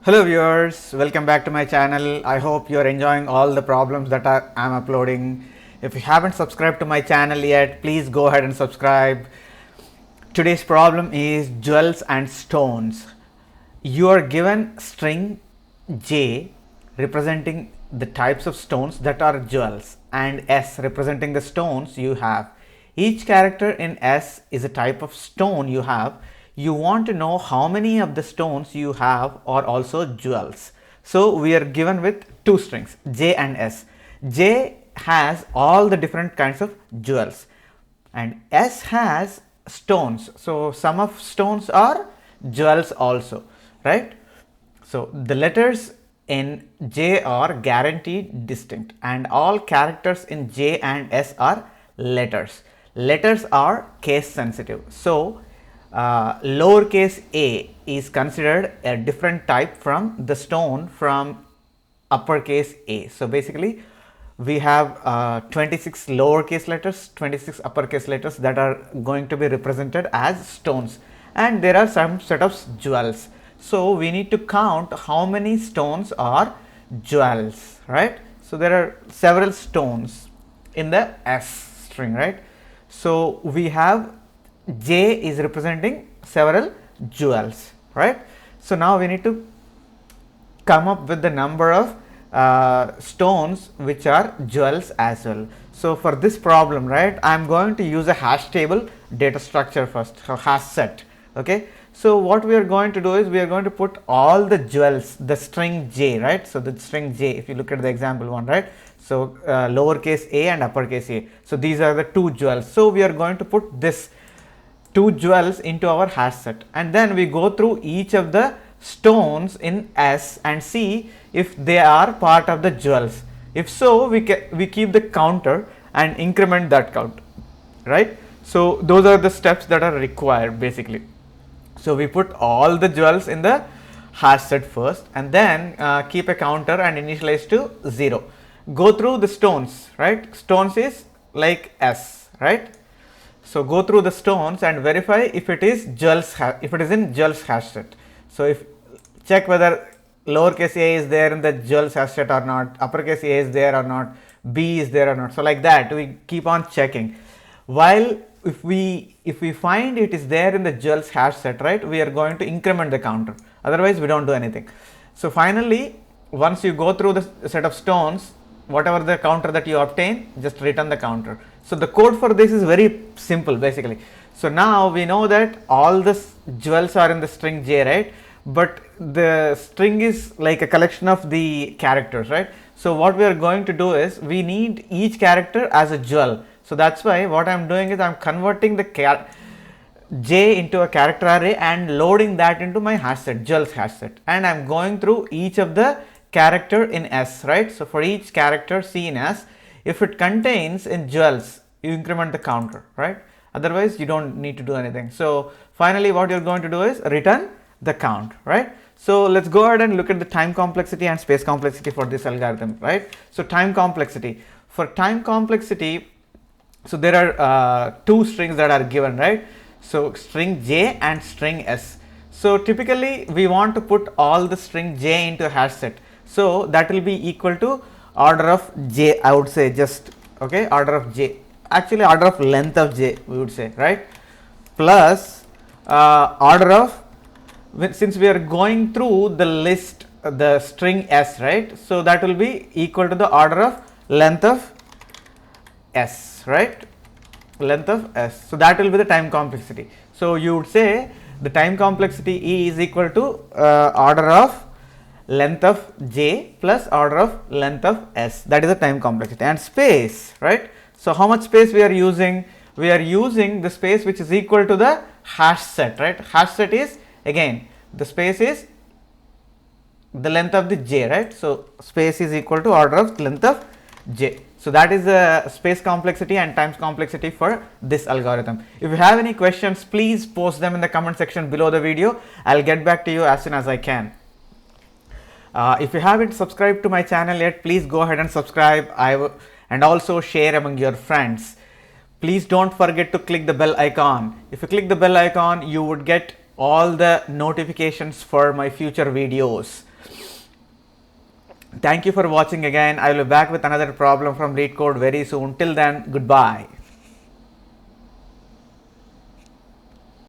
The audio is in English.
Hello viewers, welcome back to my channel. I hope you are enjoying all the problems that I am uploading. If you haven't subscribed to my channel yet, please go ahead and subscribe. Today's problem is jewels and stones. You are given string J representing the types of stones that are jewels and S representing the stones you have. Each character in S is a type of stone you have. You want to know how many of the stones you have are also jewels. So we are given with two strings J and S. J has all the different kinds of jewels and S has stones. So some of stones are jewels also, right? So the letters in J are guaranteed distinct and all characters in J and S are letters. Letters are case sensitive. So lowercase a is considered a different type from the stone from uppercase a. So basically we have 26 lowercase letters, 26 uppercase letters that are going to be represented as stones, and there are some set of jewels. So we need to count how many stones are jewels, right? So there are several stones in the S string, right? So we have J is representing several jewels, right? So now we need to come up with the number of stones which are jewels as well. So for this problem, right, I am going to use a hash table data structure first, so hash set. Okay, so what we are going to do is we are going to put all the jewels, the string J, right? So the string J, if you look at the example one, right? So lowercase a and uppercase a. So these are the two jewels. So we are going to put this two jewels into our hash set, and then we go through each of the stones in S and see if they are part of the jewels. If so, we keep the counter and increment that count, right? So those are the steps that are required basically. So we put all the jewels in the hash set first, and then keep a counter and initialize to 0. Go through the stones, right? Stones is like S, right? So go through the stones and verify if it is jewels, if it is in jewels hash set. So if check whether lowercase a is there in the jewels hash set or not, uppercase a is there or not, b is there or not. So like that we keep on checking. While if we find it is there in the jewels hash set, right, we are going to increment the counter. Otherwise we don't do anything. So finally, once you go through the set of stones, whatever the counter that you obtain, just return the counter. So the code for this is very simple basically. So now we know that all the jewels are in the string J, right? But the string is like a collection of the characters, right? So what we are going to do is we need each character as a jewel. So that's why what I'm doing is I'm converting the J into a character array and loading that into my hash set, jewels hash set, and I'm going through each of the character in S, right? So for each character C in S, if it contains in jewels, you increment the counter, right? Otherwise you don't need to do anything. So finally what you're going to do is return the count, right? So let's go ahead and look at the time complexity and space complexity for this algorithm, right? So time complexity. For time complexity, so there are two strings that are given, right? So string J and string S. So typically we want to put all the string J into a hash set. So that will be equal to order of J, I would say, just okay, order of J, actually order of length of J we would say, right, plus order of, since we are going through the list, the string S, right, so that will be equal to the order of length of S, right, length of S. So that will be the time complexity. So you would say the time complexity E is equal to order of length of J plus order of length of S. That is the time complexity. And space, right? So how much space we are using? We are using the space which is equal to the hash set, right? Hash set is, again, the space is the length of the J, right? So space is equal to order of length of J. So that is the space complexity and times complexity for this algorithm. If you have any questions, please post them in the comment section below the video. I'll get back to you as soon as I can. If you haven't subscribed to my channel yet, please go ahead and subscribe and also share among your friends. Please don't forget to click the bell icon. If you click the bell icon, you would get all the notifications for my future videos. Thank you for watching again. I will be back with another problem from Leetcode very soon. Till then, goodbye.